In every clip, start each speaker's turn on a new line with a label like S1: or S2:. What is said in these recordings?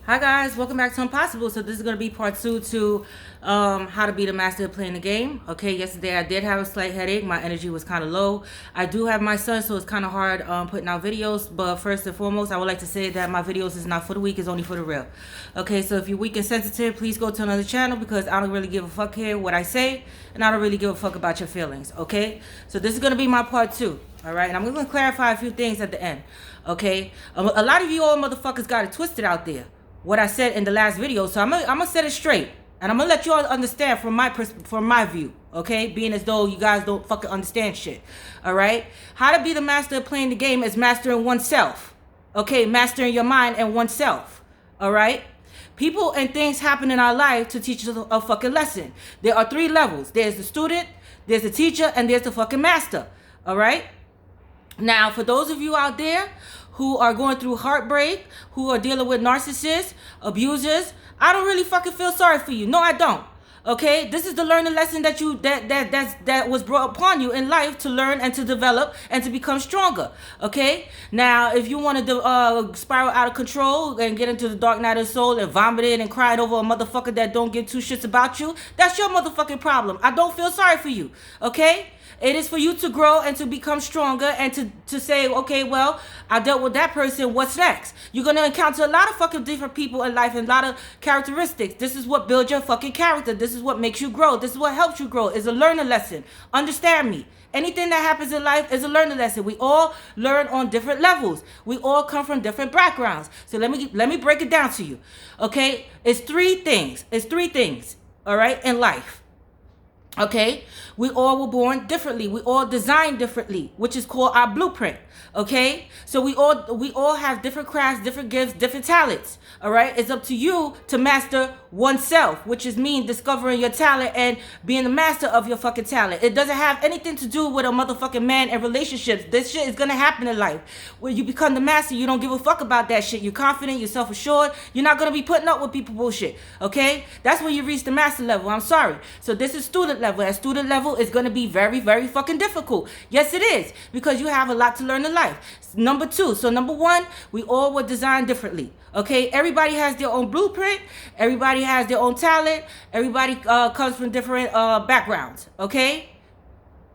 S1: Hi guys, welcome back to Impossible. So this is going to be part 2 to how to be the master of playing the game. Okay, yesterday I did have a slight headache. My energy was kind of low. I do have my son, so it's kind of hard putting out videos. But first and foremost, I would like to say that my videos is not for the weak, it's only for the real. Okay, so if you're weak and sensitive, please go to another channel because I don't really give a fuck here what I say. And I don't really give a fuck about your feelings. Okay, so this is going to be my part 2. All right, and I'm going to clarify a few things at the end. Okay, a lot of you old motherfuckers got it twisted out there. What I said in the last video, so I'm gonna set it straight, and I'm gonna let you all understand from my view, okay? Being as though you guys don't fucking understand shit, all right? How to be the master of playing the game is mastering oneself, okay? Mastering your mind and oneself, all right? People and things happen in our life to teach us a fucking lesson. There are 3 levels. There's the student, there's the teacher, and there's the fucking master, all right? Now, for those of you out there who are going through heartbreak, who are dealing with narcissists, abusers, I don't really fucking feel sorry for you. No, I don't. Okay, this is the learning lesson that was brought upon you in life to learn and to develop and to become stronger. Okay, now if you want to spiral out of control and get into the dark night of the soul and vomiting and crying over a motherfucker that don't give 2 shits about you, that's your motherfucking problem. I don't feel sorry for you. Okay. It is for you to grow and to become stronger and to say, okay, well, I dealt with that person. What's next? You're going to encounter a lot of fucking different people in life and a lot of characteristics. This is what builds your fucking character. This is what makes you grow. This is what helps you grow. It's a learning lesson. Understand me. Anything that happens in life is a learning lesson. We all learn on different levels. We all come from different backgrounds. So let me break it down to you. Okay? It's 3 things. It's 3 things, all right, in life. Okay, we all were born differently. We all designed differently, which is called our blueprint. Okay, so we all have different crafts, different gifts, different talents. All right, it's up to you to master oneself, which is mean discovering your talent and being the master of your fucking talent. It doesn't have anything to do with a motherfucking man and relationships. This shit is gonna happen in life. When you become the master, you don't give a fuck about that shit. You're confident, you're self-assured. You're not gonna be putting up with people bullshit. Okay, that's when you reach the master level. I'm sorry. So this is student level. At student level, it's gonna be very, very fucking difficult. Yes, it is, because you have a lot to learn in life. Number 2. So number 1, we all were designed differently. Okay, everybody has their own blueprint. Everybody has their own talent. Everybody comes from different backgrounds. Okay,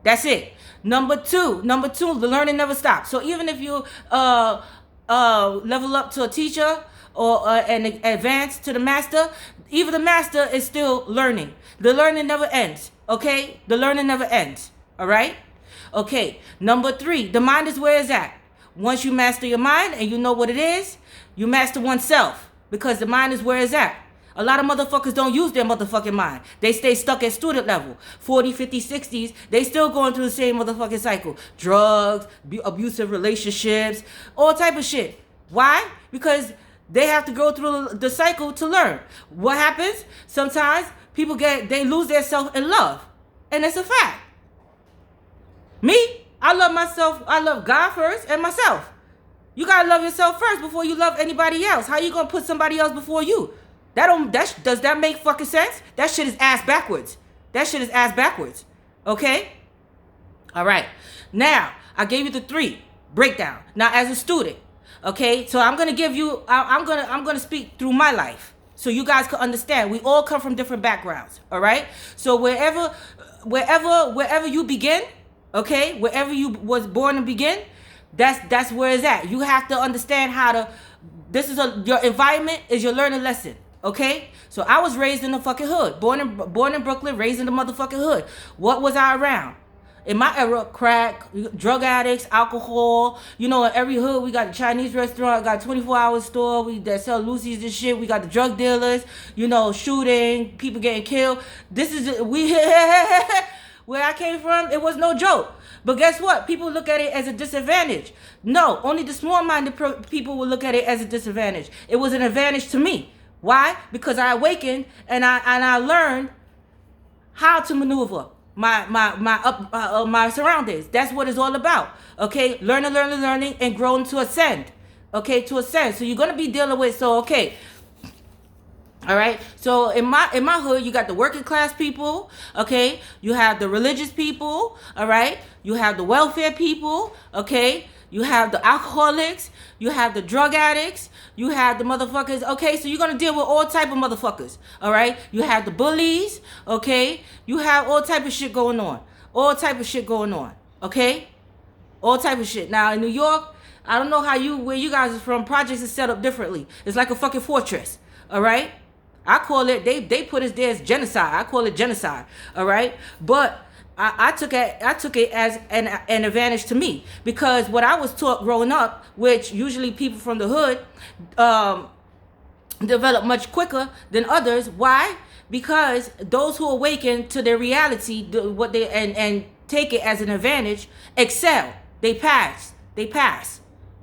S1: that's it. Number two, the learning never stops. So even if you level up to a teacher or and advance to the master, even the master is still learning. The learning never ends. Okay, the learning never ends. All right. Okay. Number 3, the mind is where it's at. Once you master your mind and you know what it is, you master oneself, because the mind is where it's at. A lot of motherfuckers don't use their motherfucking mind. They stay stuck at student level. 40, 50, 60s, they still going through the same motherfucking cycle. Drugs, abusive relationships, all type of shit. Why? Because they have to go through the cycle to learn. What happens? Sometimes people they lose their self in love. And it's a fact. Me, I love myself. I love God first and myself. You gotta love yourself first before you love anybody else. How you gonna put somebody else before you? Does that make fucking sense? That shit is ass backwards. That shit is ass backwards. Okay? All right. Now, I gave you the 3 breakdown. Now, as a student, okay, so I'm gonna give you. I'm gonna speak through my life so you guys can understand. We all come from different backgrounds. All right. So wherever you begin, okay, wherever you was born and begin, that's where it's at. You have to understand how to. Your environment is your learning lesson. Okay, so I was raised in the fucking hood, born in Brooklyn, raised in the motherfucking hood. What was I around? In my era, crack, drug addicts, alcohol. You know, in every hood, we got the Chinese restaurant, got a 24-hour store, that sell Lucy's and shit. We got the drug dealers, you know, shooting, people getting killed. This is, where I came from, it was no joke. But guess what? People look at it as a disadvantage. No, only the small-minded people will look at it as a disadvantage. It was an advantage to me. Why? Because I awakened and I learned how to maneuver my surroundings. That's what it's all about. Okay, learning, and growing to ascend. Okay, to ascend. So you're gonna be dealing with. So okay. All right. So in my hood, you got the working class people. Okay, you have the religious people. All right, you have the welfare people. Okay, You have the alcoholics. You have the drug addicts. You have the motherfuckers. Okay, so you're gonna deal with all type of motherfuckers. All right. You have the bullies. Okay. You have all type of shit going on. All type of shit going on. Okay. All type of shit. Now in New York, I don't know where you guys are from. Projects is set up differently. It's like a fucking fortress. All right. I call it. They put us there as genocide. I call it genocide. All right. But I took it as an advantage to me, because what I was taught growing up, which usually people from the hood develop much quicker than others. Why? Because those who awaken to their reality, what they and take it as an advantage, excel. They pass.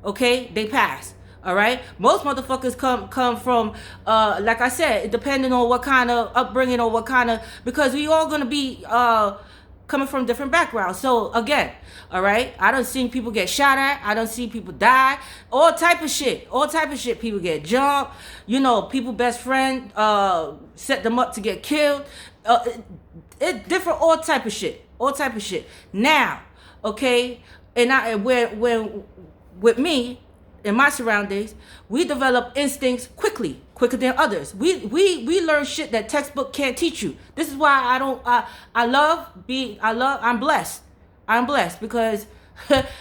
S1: Okay, they pass. All right. Most motherfuckers come from, like I said, depending on what kind of upbringing or what kind of, because we all gonna be coming from different backgrounds. So again, all right, I done seen people get shot at. I done see people die. All type of shit. People get jumped. You know, people best friend set them up to get killed. It different. All type of shit. Now, okay, and when with me in my surroundings, we develop instincts quicker than others. We learn shit that textbook can't teach you. This is why I'm blessed. I'm blessed because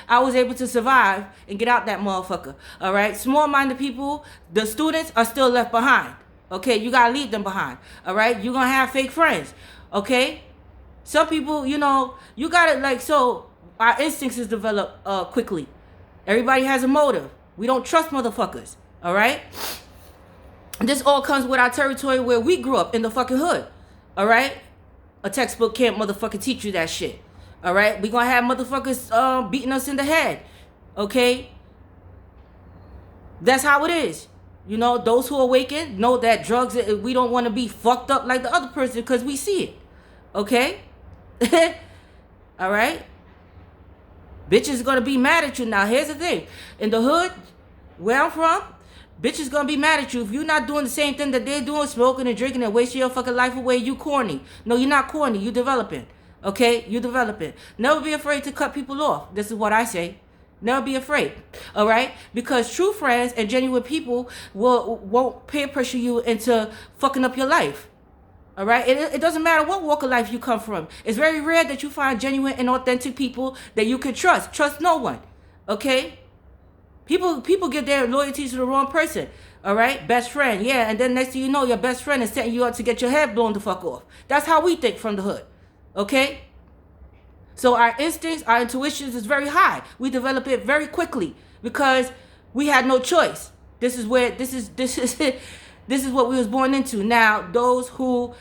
S1: I was able to survive and get out that motherfucker. All right. Small-minded people, the students are still left behind. Okay. You got to leave them behind. All right. You're going to have fake friends. Okay. Some people, you know, you got to so our instincts is developed quickly. Everybody has a motive. We don't trust motherfuckers. All right. This all comes with our territory where we grew up in the fucking hood. All right. A textbook can't motherfucking teach you that shit. All right. We gonna have motherfuckers beating us in the head. Okay. That's how it is. You know, those who awaken know that drugs, we don't want to be fucked up like the other person because we see it. Okay. All right. Bitches gonna be mad at you. Now here's the thing. In the hood, where I'm from, bitches gonna be mad at you if you're not doing the same thing that they're doing, smoking and drinking and wasting your fucking life away. You corny. No, you're not corny. You developing. Okay? You developing. Never be afraid to cut people off. This is what I say. Never be afraid. All right? Because true friends and genuine people won't peer pressure you into fucking up your life. All right? It doesn't matter what walk of life you come from. It's very rare that you find genuine and authentic people that you can trust. Trust no one. Okay? People give their loyalty to the wrong person. All right? Best friend. Yeah. And then next thing you know, your best friend is setting you up to get your head blown the fuck off. That's how we think from the hood. Okay? So our instincts, our intuitions is very high. We develop it very quickly because we had no choice. This is what we was born into. Now, those who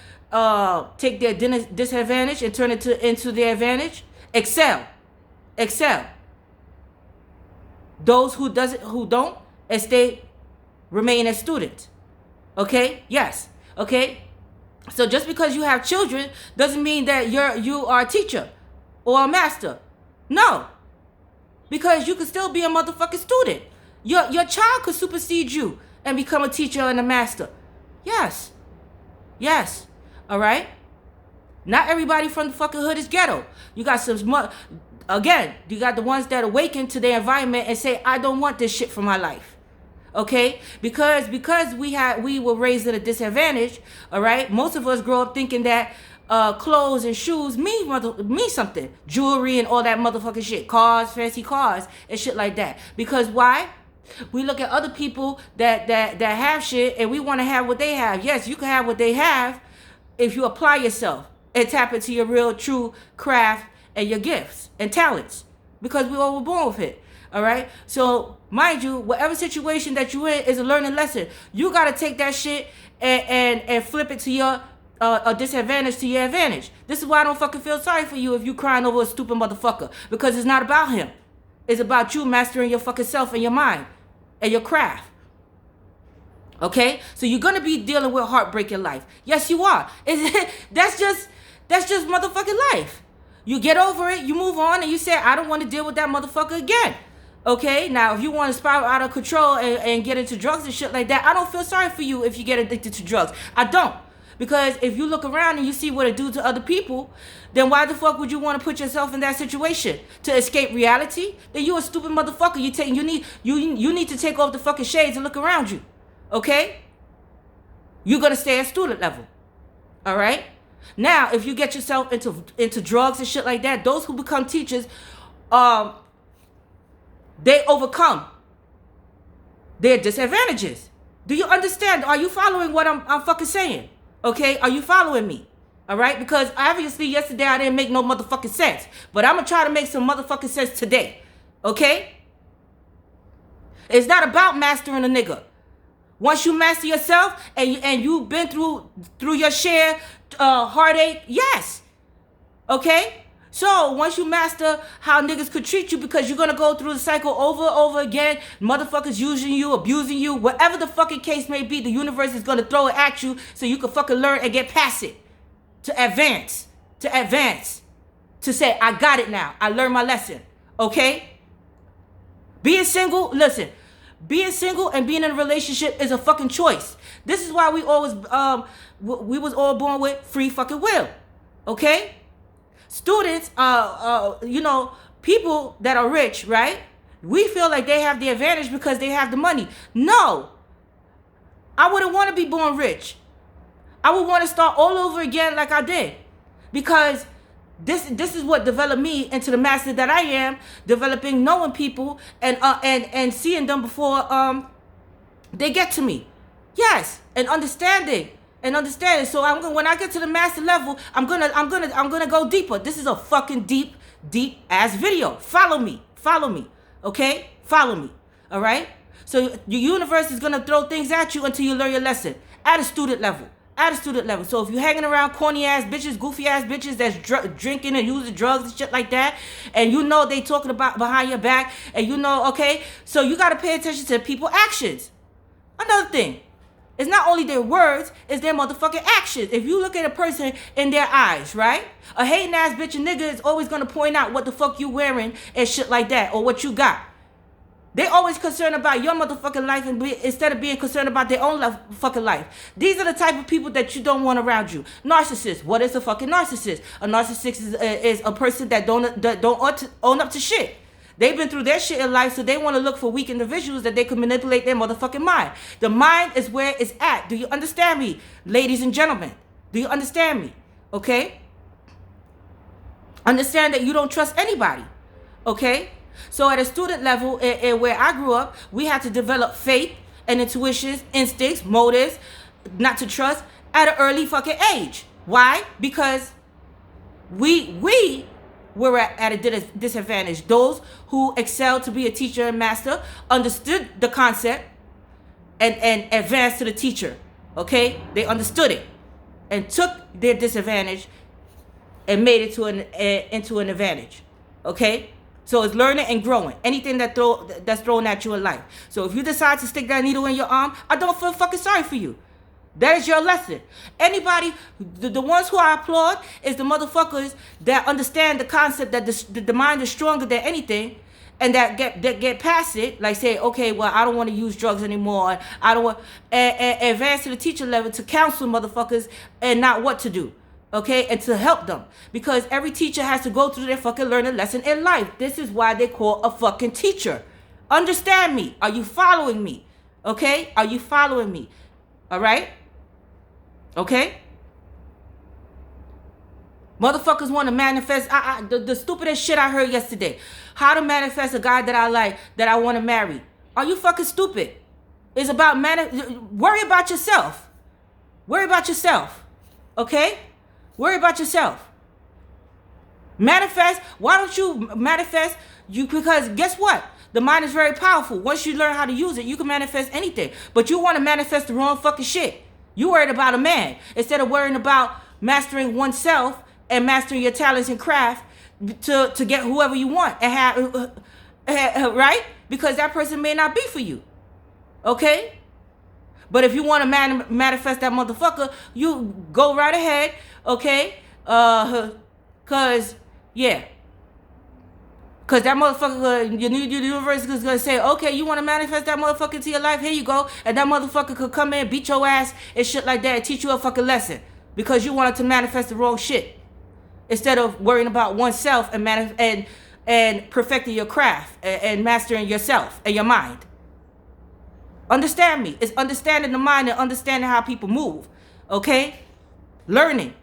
S1: take their disadvantage and turn it into their advantage, excel. Those who don't, and remain as students. Okay? Yes. Okay? So just because you have children doesn't mean that you are a teacher or a master. No. Because you could still be a motherfucking student. Your child could supersede you and become a teacher and a master. Yes. All right? Not everybody from the fucking hood is ghetto. You got some, again, you got the ones that awaken to their environment and say, I don't want this shit for my life. Okay? Because we were raised at a disadvantage, all right? Most of us grow up thinking that clothes and shoes mean something. Jewelry and all that motherfucking shit. Cars, fancy cars, and shit like that. Because why? We look at other people that have shit and we want to have what they have. Yes, you can have what they have if you apply yourself and tap into your real, true craft and your gifts and talents. Because we all were born with it. All right? So, mind you, whatever situation that you're in is a learning lesson. You got to take that shit and flip it to your a disadvantage to your advantage. This is why I don't fucking feel sorry for you if you crying over a stupid motherfucker. Because it's not about him. It's about you mastering your fucking self and your mind and your craft. Okay? So you're going to be dealing with heartbreak in life. Yes, you are. That's just motherfucking life. You get over it, you move on, and you say, I don't want to deal with that motherfucker again. Okay? Now, if you want to spiral out of control and get into drugs and shit like that, I don't feel sorry for you if you get addicted to drugs. I don't. Because if you look around and you see what it do to other people, then why the fuck would you want to put yourself in that situation to escape reality? Then you a stupid motherfucker. You need to take off the fucking shades and look around you. Okay? You're gonna stay at student level. All right? Now, if you get yourself into drugs and shit like that, those who become teachers, they overcome their disadvantages. Do you understand? Are you following what I'm fucking saying? Okay, are you following me? All right, because obviously yesterday I didn't make no motherfucking sense, but I'm gonna try to make some motherfucking sense today. Okay? It's not about mastering a nigga. Once you master yourself and you've been through your share heartache, yes. Okay? So once you master how niggas could treat you, because you're gonna go through the cycle over and over again, motherfuckers using you, abusing you, whatever the fucking case may be, the universe is gonna throw it at you so you can fucking learn and get past it. To advance. To say, I got it now. I learned my lesson. Okay? Being single, listen. Being single and being in a relationship is a fucking choice. This is why we we was all born with free fucking will. Okay? Students, people that are rich, right? We feel like they have the advantage because they have the money. No. I wouldn't want to be born rich. I would want to start all over again like I did. Because this is what developed me into the master that I am, developing, knowing people and seeing them before they get to me. Yes, and understanding. So when I get to the master level, I'm gonna go deeper. This is a fucking deep ass video. Follow me. Okay? Follow me. All right? So the universe is gonna throw things at you until you learn your lesson at a student level. So if you're hanging around corny ass bitches, goofy ass bitches that's drinking and using drugs and shit like that, and you know they talking about behind your back, and you know, okay, so you got to pay attention to people's actions. Another thing, it's not only their words, it's their motherfucking actions. If you look at a person in their eyes, right? A hating ass bitch and nigga is always going to point out what the fuck you wearing and shit like that, or what you got. They always concerned about your motherfucking life instead of being concerned about their own fucking life. These are the type of people that you don't want around you. Narcissists. What is a fucking narcissist? A narcissist is a person that don't own up to shit. They've been through their shit in life, so they want to look for weak individuals that they can manipulate their motherfucking mind. The mind is where it's at. Do you understand me, ladies and gentlemen? Do you understand me? Okay? Understand that you don't trust anybody. Okay? So at a student level, where I grew up, we had to develop faith and intuitions, instincts, motives, not to trust at an early fucking age. Why? Because we were at a disadvantage. Those who excelled to be a teacher and master understood the concept and advanced to the teacher. Okay? They understood it and took their disadvantage and made it into an advantage. Okay? So it's learning and growing. Anything that's thrown at you in life. So if you decide to stick that needle in your arm, I don't feel fucking sorry for you. That is your lesson. Anybody, the ones who I applaud is the motherfuckers that understand the concept that the mind is stronger than anything, and that get past it. Like say, okay, well, I don't want to use drugs anymore. I don't want and advance to the teacher level to counsel motherfuckers and not what to do. Okay, and to help them. Because every teacher has to go through their fucking learning lesson in life. This is why they call a fucking teacher. Understand me? Are you following me? Okay? Are you following me? All right? Okay? Motherfuckers want to manifest. The stupidest shit I heard yesterday. How to manifest a guy that I like, that I want to marry. Are you fucking stupid? It's about worry about yourself. Worry about yourself. Okay? Worry about yourself. Manifest. Why don't you manifest? Because guess what? The mind is very powerful. Once you learn how to use it, you can manifest anything. But you want to manifest the wrong fucking shit. You worried about a man instead of worrying about mastering oneself and mastering your talents and craft to get whoever you want and have, right? Because that person may not be for you. Okay? But if you want to manifest that motherfucker, you go right ahead, okay? Cause yeah. Because that motherfucker, your universe is going to say, okay, you want to manifest that motherfucker into your life? Here you go. And that motherfucker could come in, beat your ass and shit like that and teach you a fucking lesson. Because you wanted to manifest the wrong shit. Instead of worrying about oneself and perfecting your craft and mastering yourself and your mind. Understand me. It's understanding the mind and understanding how people move. Okay? Learning,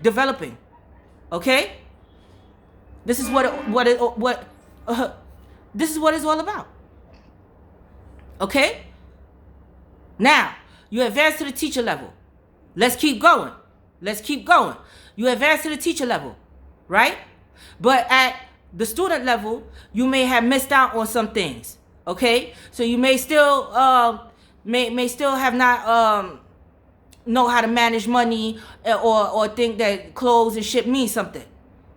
S1: developing. Okay? This is this is what it's all about. Okay? Now, you advance to the teacher level. Let's keep going. You advance to the teacher level, right? But at the student level, you may have missed out on some things. Okay? So you may still may still have not know how to manage money or think that clothes and shit mean something.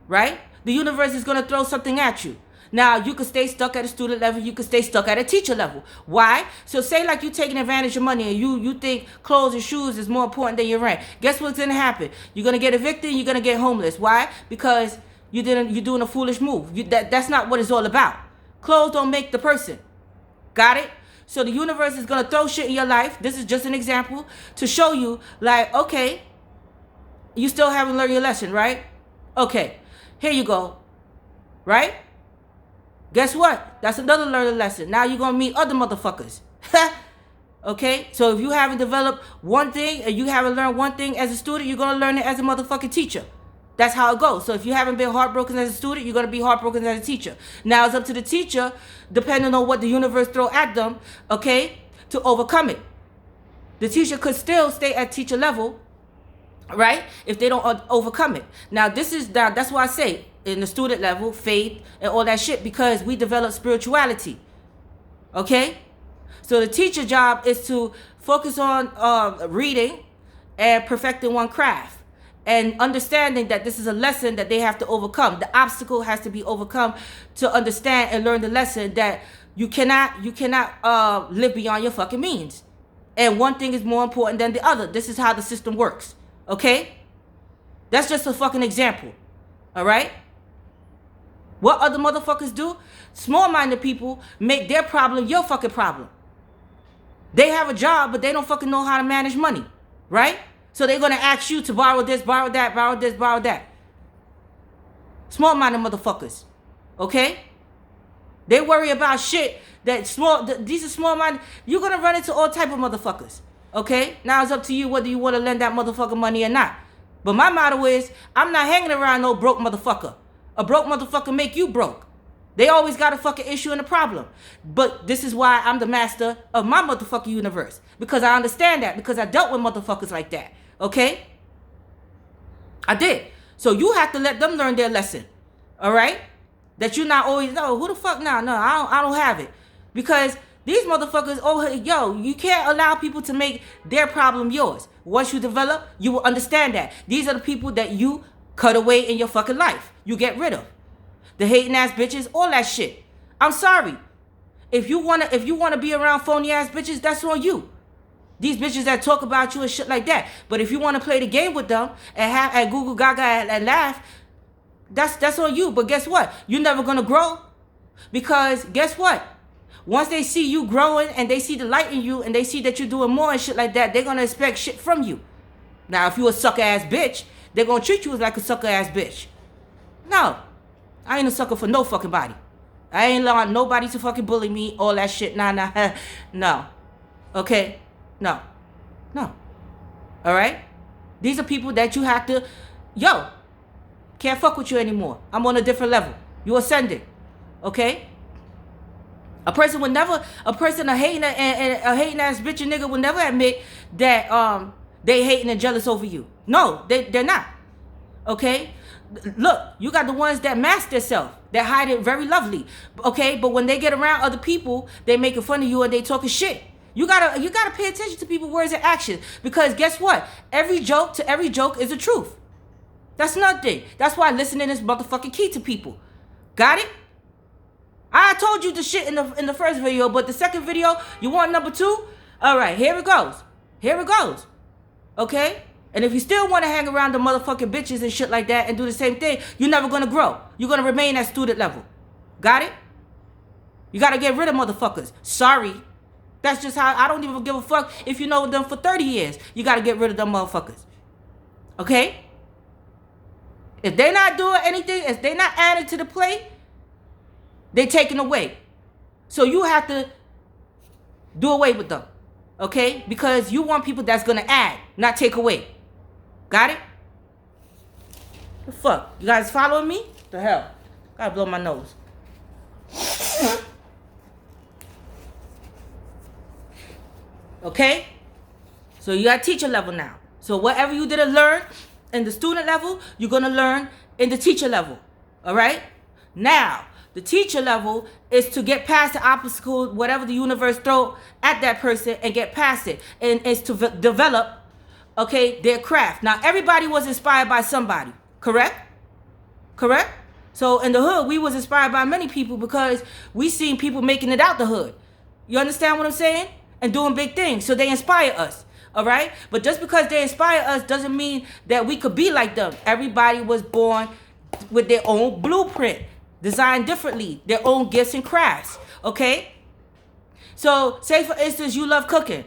S1: Right? The universe is going to throw something at you. Now, you could stay stuck at a student level. You could stay stuck at a teacher level. Why? So say like you're taking advantage of money and you think clothes and shoes is more important than your rent. Guess what's going to happen? You're going to get evicted. You're going to get homeless. Why? Because you're doing a foolish move. That's not what it's all about. Clothes don't make the person. Got it? So the universe is going to throw shit in your life. This is just an example to show you like, okay, you still haven't learned your lesson, right? Okay. Here you go. Right? Guess what? That's another learning lesson. Now you're going to meet other motherfuckers. Okay? So if you haven't developed one thing and you haven't learned one thing as a student, you're going to learn it as a motherfucking teacher. That's how it goes. So if you haven't been heartbroken as a student, you're going to be heartbroken as a teacher. Now it's up to the teacher, depending on what the universe throw at them, okay, to overcome it. The teacher could still stay at teacher level, right, if they don't overcome it. Now that's why I say in the student level, faith and all that shit, because we develop spirituality. Okay? So the teacher job is to focus on reading and perfecting one craft and understanding that this is a lesson that they have to overcome. The obstacle has to be overcome to understand and learn the lesson that you cannot live beyond your fucking means. And one thing is more important than the other. This is how the system works. Okay? That's just a fucking example. All right? What other motherfuckers do? Small-minded people make their problem your fucking problem. They have a job, but they don't fucking know how to manage money. Right? So they're going to ask you to borrow this, borrow that, borrow this, borrow that. Small-minded motherfuckers. Okay? They worry about shit that these are small-minded. You're going to run into all type of motherfuckers. Okay? Now it's up to you whether you want to lend that motherfucker money or not. But my motto is, I'm not hanging around no broke motherfucker. A broke motherfucker make you broke. They always got a fucking issue and a problem. But this is why I'm the master of my motherfucking universe. Because I understand that. Because I dealt with motherfuckers like that. Okay? I did. So you have to let them learn their lesson. Alright? That you not always know. Who the fuck now? No, I don't have it. Because these motherfuckers, you can't allow people to make their problem yours. Once you develop, you will understand that. These are the people that you cut away in your fucking life. You get rid of. The hating ass bitches, all that shit. I'm sorry. If you wanna be around phony ass bitches, that's on you. These bitches that talk about you and shit like that. But if you wanna play the game with them and Google Gaga and laugh, that's on you. But guess what? You're never gonna grow. Because guess what? Once they see you growing and they see the light in you and they see that you're doing more and shit like that, they're gonna expect shit from you. Now, if you a sucker ass bitch, they're gonna treat you like a sucker ass bitch. No. I ain't a sucker for no fucking body. I ain't allowing nobody to fucking bully me, all that shit. Nah. No. Okay? No. Alright? These are people that you have to, can't fuck with you anymore. I'm on a different level. You ascended. Okay? A hating ass bitch and nigga will never admit that they hating and jealous over you. No, they're not. Okay? Look, you got the ones that mask themselves, that hide it very lovely. Okay? But when they get around other people, they making fun of you and they talking shit. You gotta pay attention to people's words and actions. Because guess what? Every joke is the truth. That's nothing. That's why listening is motherfucking key to people. Got it? I told you the shit in the first video, but the second video, you want number 2? All right, here it goes. Okay? And if you still want to hang around the motherfucking bitches and shit like that and do the same thing, you're never going to grow. You're going to remain at student level. Got it? You got to get rid of motherfuckers. Sorry. That's just how, I don't even give a fuck if you know them for 30 years. You got to get rid of them motherfuckers. Okay? If they're not doing anything, if they're not adding to the plate, they're taken away. So you have to do away with them. Okay? Because you want people that's going to add, not take away. Got it? The fuck? You guys following me? The hell? Gotta blow my nose. Okay? So you got teacher level now. So whatever you didn't learn in the student level, you're going to learn in the teacher level. All right? Now, the teacher level is to get past the obstacle, whatever the universe throw at that person, and get past it. And it's to develop, okay, their craft. Now, everybody was inspired by somebody. Correct? Correct? So in the hood, we was inspired by many people because we seen people making it out the hood. You understand what I'm saying? And doing big things. So they inspire us. All right? But just because they inspire us doesn't mean that we could be like them. Everybody was born with their own blueprint, designed differently, their own gifts and crafts. Okay? So say for instance, you love cooking,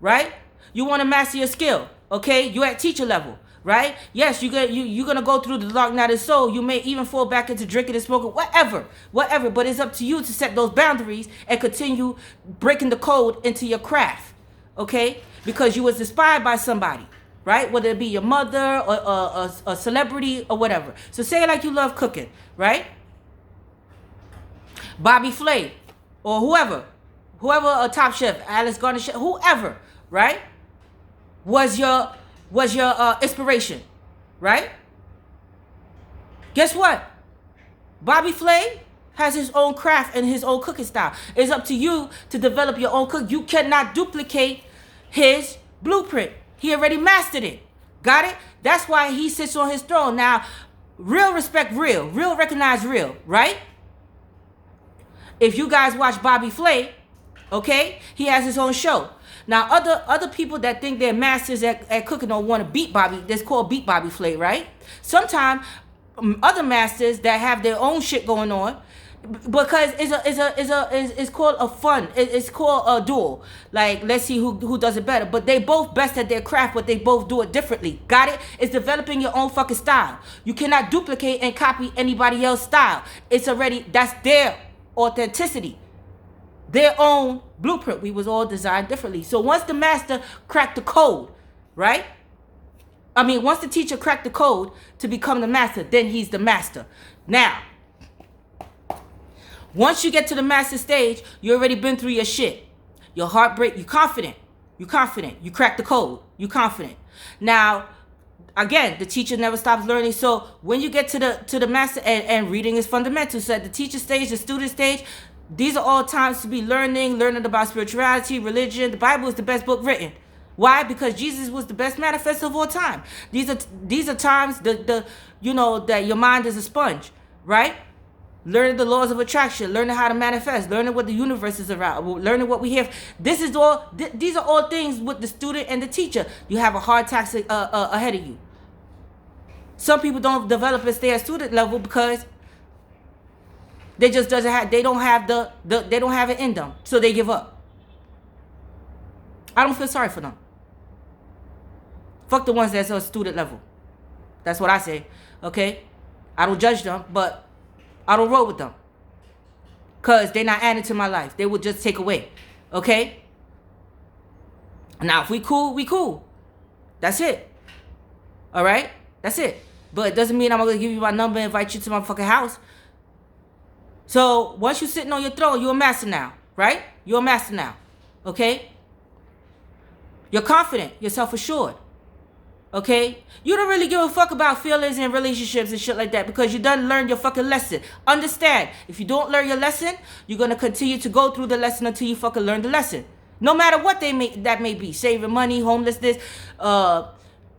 S1: right? You want to master your skill. Okay? You're at teacher level. Right? Yes, you're gonna go through the dark night of soul. You may even fall back into drinking and smoking, whatever. But it's up to you to set those boundaries and continue breaking the code into your craft. Okay? Because you was inspired by somebody, right? Whether it be your mother or a celebrity or whatever. So say like you love cooking, right? Bobby Flay or whoever, a Top Chef, Alice Garner, whoever, right? Was your inspiration, right? Guess what? Bobby Flay has his own craft and his own cooking style. It's up to you to develop your own cook. You cannot duplicate his blueprint. He already mastered it. Got it? That's why he sits on his throne. Now, real respect real. Real recognize real, right? If you guys watch Bobby Flay, okay, he has his own show. Now, other people that think they're masters at cooking don't want to beat Bobby. That's called beat Bobby Flay, right? Sometimes other masters that have their own shit going on, because it's called a fun. It's called a duel. Like, let's see who does it better. But they both best at their craft, but they both do it differently. Got it? It's developing your own fucking style. You cannot duplicate and copy anybody else's style. That's their authenticity. Their own blueprint. We was all designed differently. So once the master cracked the code, right? Once the teacher cracked the code to become the master, then he's the master. Now, once you get to the master stage, you already been through your shit. Your heartbreak, you're confident. You crack the code. You confident. Now, again, the teacher never stops learning. So when you get to the master, and reading is fundamental. So at the teacher stage, the student stage, these are all times to be learning about spirituality, religion. The Bible is the best book written. Why? Because Jesus was the best manifesto of all time. These are times that your mind is a sponge, right? Learning the laws of attraction, learning how to manifest, learning what the universe is around, learning what we hear. These are all things with the student and the teacher. You have a hard task ahead of you. Some people don't develop and stay at student level because they just they don't have it in them, so they give up. I don't feel sorry for them. Fuck the ones that's on student level. That's what I say. Okay, I don't judge them, but I don't roll with them because they're not adding to my life. They will just take away. Okay. Now, if we cool, we cool. That's it. All right, that's it. But it doesn't mean I'm gonna give you my number and invite you to my fucking house. So once you're sitting on your throne, you're a master now, right? You're a master now, okay? You're confident, you're self-assured, okay? You don't really give a fuck about feelings and relationships and shit like that because you done learned your fucking lesson. Understand, if you don't learn your lesson, you're going to continue to go through the lesson until you fucking learn the lesson. No matter what that may be, saving money, homelessness,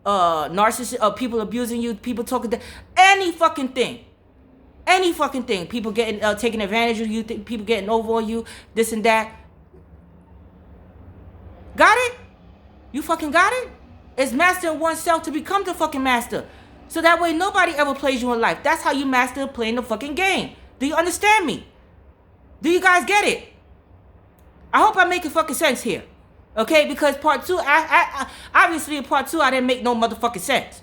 S1: narcissists, people abusing you, people talking, any fucking thing. Any fucking thing. People getting taking advantage of you. People getting over on you. This and that. Got it? You fucking got it? It's mastering oneself to become the fucking master. So that way nobody ever plays you in life. That's how you master playing the fucking game. Do you understand me? Do you guys get it? I hope I'm making fucking sense here. Okay, because part 2, I obviously in part 2, I didn't make no motherfucking sense.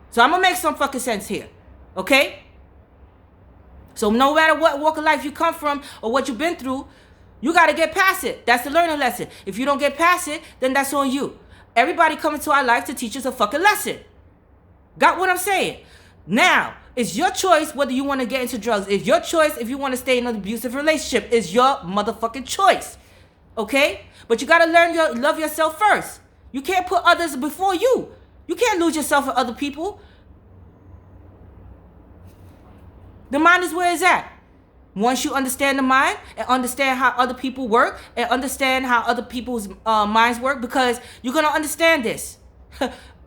S1: So I'm gonna make some fucking sense here. Okay? So no matter what walk of life you come from or what you've been through, you gotta get past it. That's the learning lesson. If you don't get past it, then that's on you. Everybody come into our life to teach us a fucking lesson. Got what I'm saying? Now, it's your choice whether you want to get into drugs. It's your choice if you want to stay in an abusive relationship. It's your motherfucking choice. Okay? But you gotta love yourself first. You can't put others before you. You can't lose yourself for other people. The mind is where it's at. Once you understand the mind and understand how other people work and understand how other people's minds work, because you're going to understand this.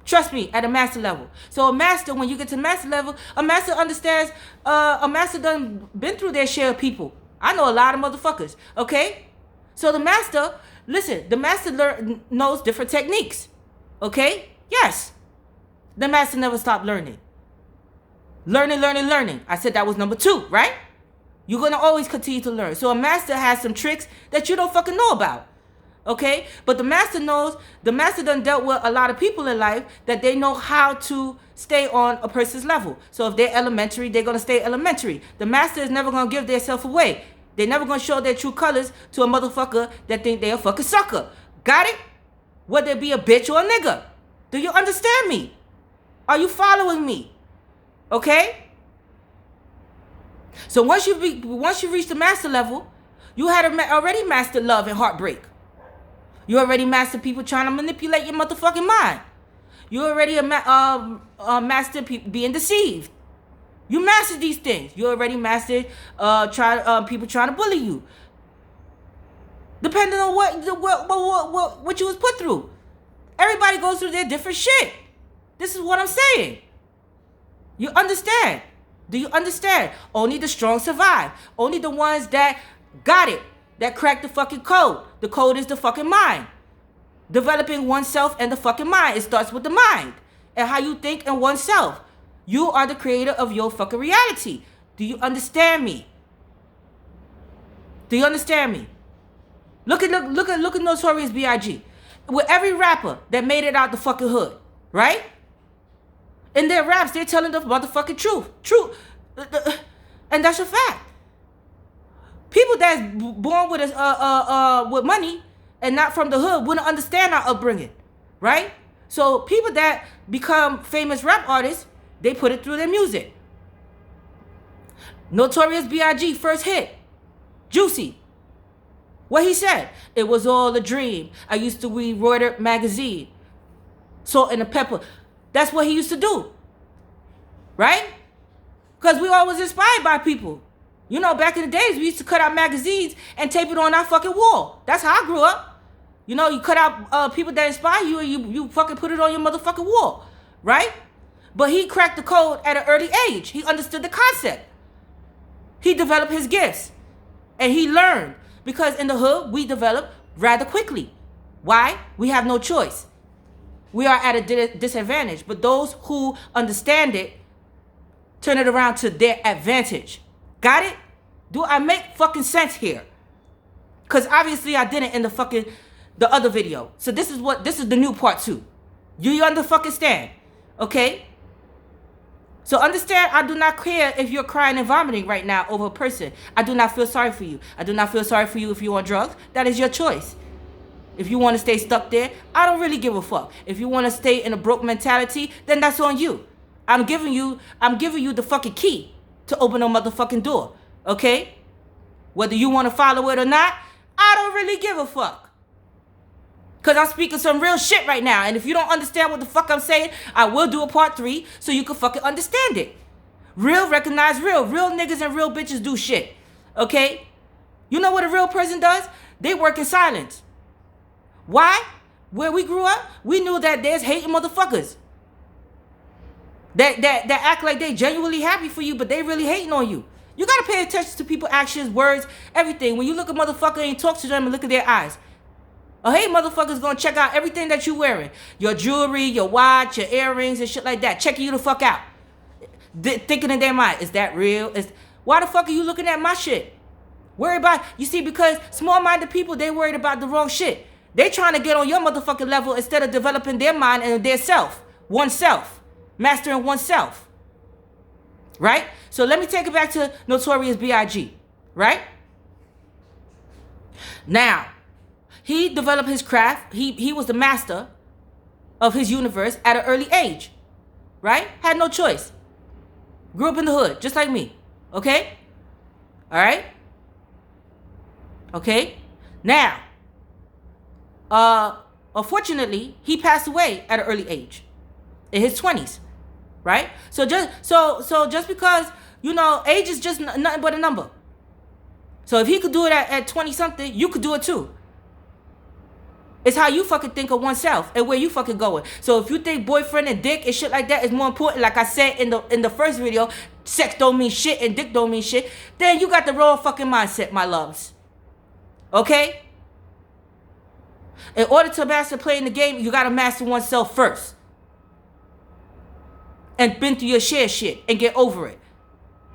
S1: Trust me, at a master level. So a master, when you get to the master level, a master understands, a master done been through their share of people. I know a lot of motherfuckers, okay? So the master, listen, the master knows different techniques, okay? Yes. The master never stopped learning. Learning. I said that was number 2, right? You're going to always continue to learn. So a master has some tricks that you don't fucking know about. Okay? But the master done dealt with a lot of people in life that they know how to stay on a person's level. So if they're elementary, they're going to stay elementary. The master is never going to give themselves away. They're never going to show their true colors to a motherfucker that think they're a fucking sucker. Got it? Whether it be a bitch or a nigga. Do you understand me? Are you following me? Okay? So once you reach the master level, you had already mastered love and heartbreak. You already mastered people trying to manipulate your motherfucking mind. You already mastered being deceived. You mastered these things. You already mastered people trying to bully you. Depending on what you was put through. Everybody goes through their different shit. This is what I'm saying. You understand? Do you understand? Only the strong survive. Only the ones that got it, that cracked the fucking code. The code is the fucking mind. Developing oneself and the fucking mind. It starts with the mind and how you think in oneself. You are the creator of your fucking reality. Do you understand me? Do you understand me? Look at Notorious B.I.G. With every rapper that made it out the fucking hood, right? In their raps, they're telling the motherfucking truth. And that's a fact. People that's born with money and not from the hood wouldn't understand our upbringing, right? So people that become famous rap artists, they put it through their music. Notorious B.I.G. first hit, Juicy. What he said, it was all a dream. I used to read Reuters magazine, Salt and the Pepper. That's what he used to do, right? Because we always inspired by people. You know, back in the days, we used to cut out magazines and tape it on our fucking wall. That's how I grew up. You know, you cut out people that inspire you and you fucking put it on your motherfucking wall, right? But he cracked the code at an early age. He understood the concept. He developed his gifts. And he learned. Because in the hood, we develop rather quickly. Why? We have no choice. We are at a disadvantage. But those who understand it, turn it around to their advantage. Got it? Do I make fucking sense here? Because obviously I didn't in the other video. So this is the new part 2. You understand? Okay? So understand, I do not care if you're crying and vomiting right now over a person. I do not feel sorry for you. I do not feel sorry for you if you're on drugs. That is your choice. If you want to stay stuck there, I don't really give a fuck. If you want to stay in a broke mentality, then that's on you. I'm giving you the fucking key to open a motherfucking door. Okay? Whether you want to follow it or not, I don't really give a fuck. Because I'm speaking some real shit right now. And if you don't understand what the fuck I'm saying, I will do a part 3 so you can fucking understand it. Real recognize real. Real niggas and real bitches do shit. Okay? You know what a real person does? They work in silence. Why? Where we grew up, we knew that there's hating motherfuckers. That act like they genuinely happy for you, but they really hating on you. You gotta pay attention to people's actions, words, everything. When you look at motherfucker and you talk to them and look at their eyes. A hate motherfucker's gonna check out everything that you wearing. Your jewelry, your watch, your earrings, and shit like that. Checking you the fuck out. Thinking in their mind, is that real? Why the fuck are you looking at my shit? Worry about, you see, because small-minded people, they worried about the wrong shit. They trying to get on your motherfucking level instead of developing their mind and their self. Oneself. Mastering oneself. Right? So let me take it back to Notorious B.I.G. Right? Now, he developed his craft. He was the master of his universe at an early age. Right? Had no choice. Grew up in the hood, just like me. Okay? All right? Okay? Now, unfortunately, he passed away at an early age. In his 20s. Right? So just because, you know, age is just nothing but a number. So if he could do it at 20 something, you could do it too. It's how you fucking think of oneself and where you fucking going. So if you think boyfriend and dick and shit like that is more important, like I said in the first video, sex don't mean shit and dick don't mean shit, then you got the wrong fucking mindset, my loves. Okay? In order to master playing the game, you gotta master oneself first. And been through your shit and get over it.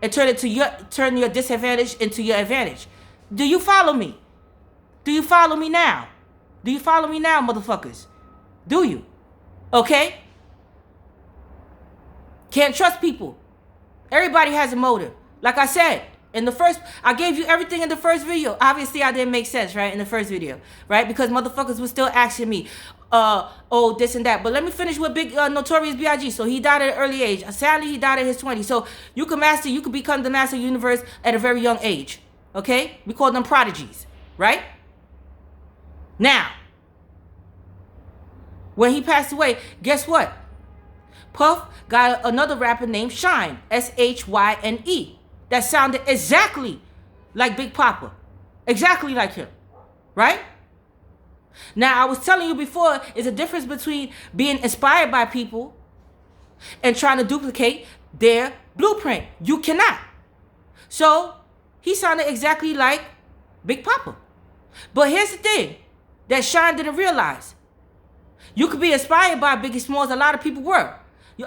S1: And turn your disadvantage into your advantage. Do you follow me? Do you follow me now? Do you follow me now, motherfuckers? Do you? Okay? Can't trust people. Everybody has a motive. Like I said, I gave you everything in the first video. Obviously, I didn't make sense, right? In the first video, right? Because motherfuckers were still asking me, oh, this and that. But let me finish with Notorious B.I.G. So he died at an early age. Sadly, he died at his 20s. So you can become the master of the universe at a very young age. Okay? We call them prodigies, right? Now, when he passed away, guess what? Puff got another rapper named Shine, Shyne, that sounded exactly like Big Papa. Exactly like him. Right? Now, I was telling you before, there's a difference between being inspired by people and trying to duplicate their blueprint. You cannot. So, he sounded exactly like Big Papa. But here's the thing that Shine didn't realize. You could be inspired by Biggie Smalls. A lot of people were.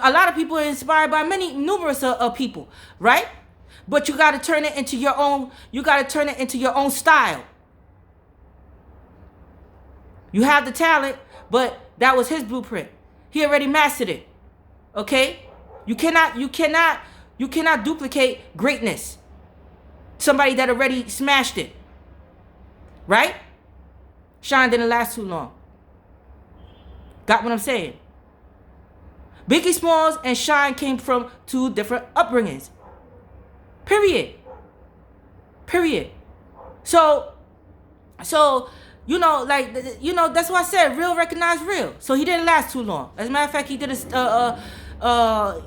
S1: A lot of people are inspired by numerous people, right? But you got to turn it into your own. You got to turn it into your own style. You have the talent, but that was his blueprint. He already mastered it. Okay? You cannot duplicate greatness. Somebody that already smashed it. Right? Shine didn't last too long. Got what I'm saying? Biggie Smalls and Shine came from two different upbringings. Period. So, you know, that's why I said real recognize real. So he didn't last too long. As a matter of fact, he did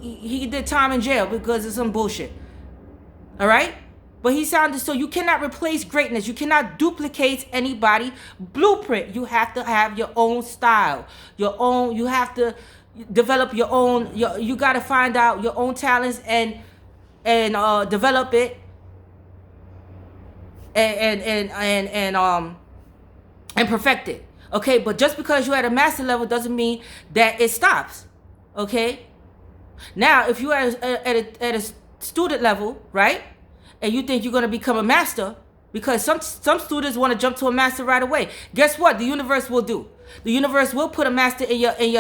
S1: he did time in jail because of some bullshit. All right? But he sounded, so you cannot replace greatness. You cannot duplicate anybody's blueprint. You have to have your own style. You have to develop your own, you got to find out your own talents and develop it and perfect it. Okay, but just because you're at a master level doesn't mean that it stops. Okay? Now, if you're at a student level, right? And you think you're going to become a master, because some students want to jump to a master right away. Guess what? The universe will do. The universe will put a master on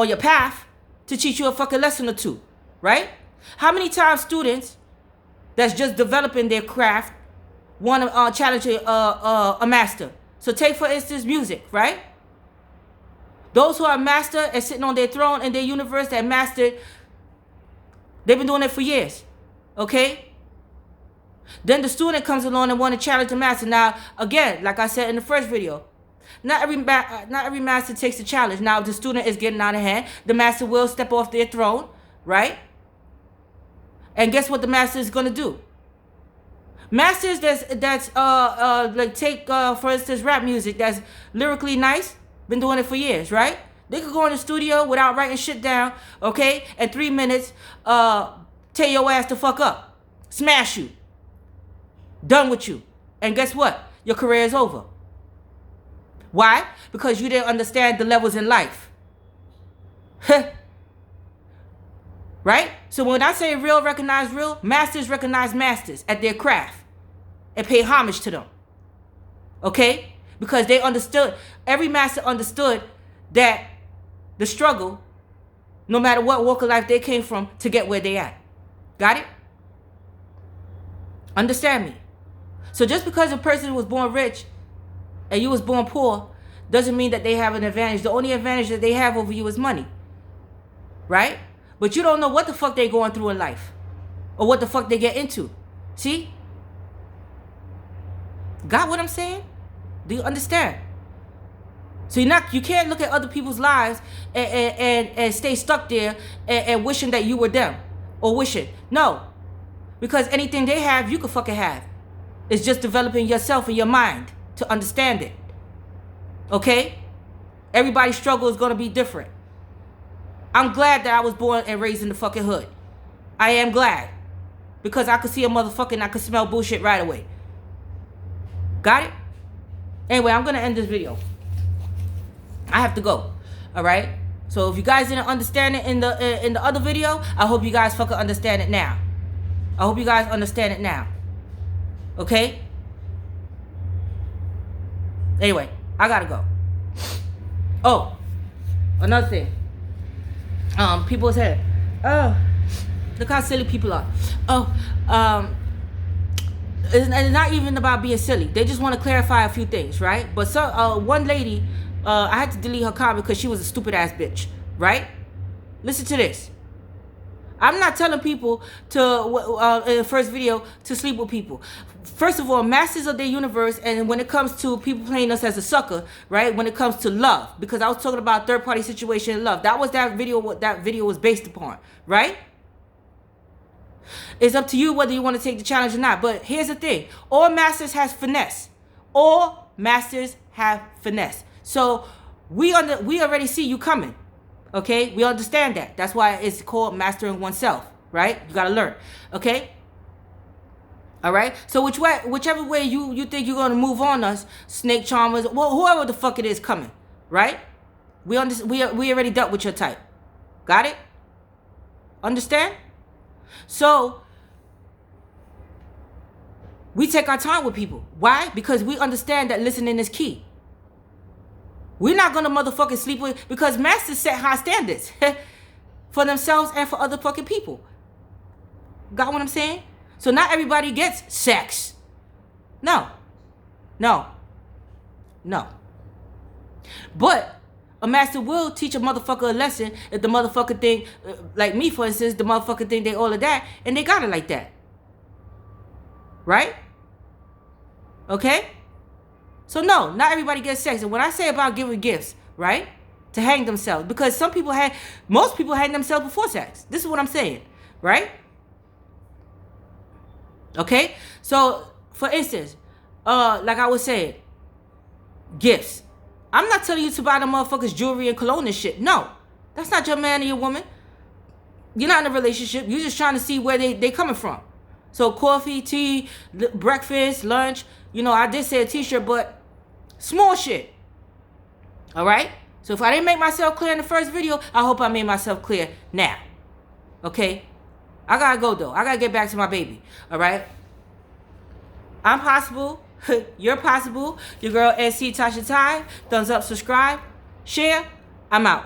S1: your path to teach you a fucking lesson or two, right? How many times students that's just developing their craft want to challenge a master? So take for instance music, right? Those who are master and sitting on their throne in their universe that mastered, they've been doing it for years, okay? Then the student comes along and want to challenge the master. Now, again, like I said in the first video, not every master takes the challenge. Now, if the student is getting out of hand, the master will step off their throne, right? And guess what the master is going to do? Masters that's like take for instance rap music that's lyrically nice, been doing it for years, right? They could go in the studio without writing shit down, okay? In 3 minutes, tear your ass the fuck up, smash you, done with you, and guess what? Your career is over. Why? Because you didn't understand the levels in life. Right? So when I say real recognize real, masters recognize masters at their craft and pay homage to them. Okay? Because they understood, every master understood that the struggle, no matter what walk of life they came from, to get where they at. Got it? Understand me? So just because a person was born rich and you was born poor doesn't mean that they have an advantage. The only advantage that they have over you is money. Right? But you don't know what the fuck they going through in life. Or what the fuck they get into. See? Got what I'm saying? Do you understand? So you can't look at other people's lives and stay stuck there and wishing that you were them. Or wishing. No. Because anything they have, you could fucking have. It's just developing yourself and your mind to understand it. Okay? Everybody's struggle is going to be different. I'm glad that I was born and raised in the fucking hood. I am glad. Because I could see a motherfucker and I could smell bullshit right away. Got it? Anyway, I'm going to end this video. I have to go. Alright? So if you guys didn't understand it in the other video, I hope you guys fucking understand it now. I hope you guys understand it now. Okay? Anyway, I gotta go. Oh, another thing. People say, oh, look how silly people are. Oh, it's not even about being silly. They just want to clarify a few things, right? But one lady, I had to delete her comment because she was a stupid ass bitch, right? Listen to this. I'm not telling people to, in the first video, to sleep with people. First of all, masters of their universe, and when it comes to people playing us as a sucker, right? When it comes to love, because I was talking about third-party situation in love. That was that video, what that video was based upon, right? It's up to you whether you want to take the challenge or not. But here's the thing. All masters has finesse. All masters have finesse. So we already see you coming. Okay? We understand that. That's why it's called mastering oneself. Right? You got to learn. Okay? All right? So whichever way you think you're going to move on us, snake charmers, well, whoever the fuck it is coming. Right? We already dealt with your type. Got it? Understand? So we take our time with people. Why? Because we understand that listening is key. We're not gonna motherfucking sleep with, because masters set high standards for themselves and for other fucking people. Got what I'm saying? So not everybody gets sex. No. But a master will teach a motherfucker a lesson if the motherfucker think, like me for instance, the motherfucker think they all of that, and they got it like that. Right? Okay? So no, not everybody gets sex. And when I say about giving gifts, right? To hang themselves. Because most people hang themselves before sex. This is what I'm saying. Right? Okay? So, for instance, like I was saying, gifts. I'm not telling you to buy the motherfuckers jewelry and cologne and shit. No. That's not your man or your woman. You're not in a relationship. You're just trying to see where they coming from. So coffee, tea, breakfast, lunch. You know, I did say a t-shirt, but small shit. Alright? So if I didn't make myself clear in the first video, I hope I made myself clear now. Okay? I gotta go though. I gotta get back to my baby. Alright? I'm possible. You're possible. Your girl SC Tasha Ty. Thumbs up, subscribe, share. I'm out.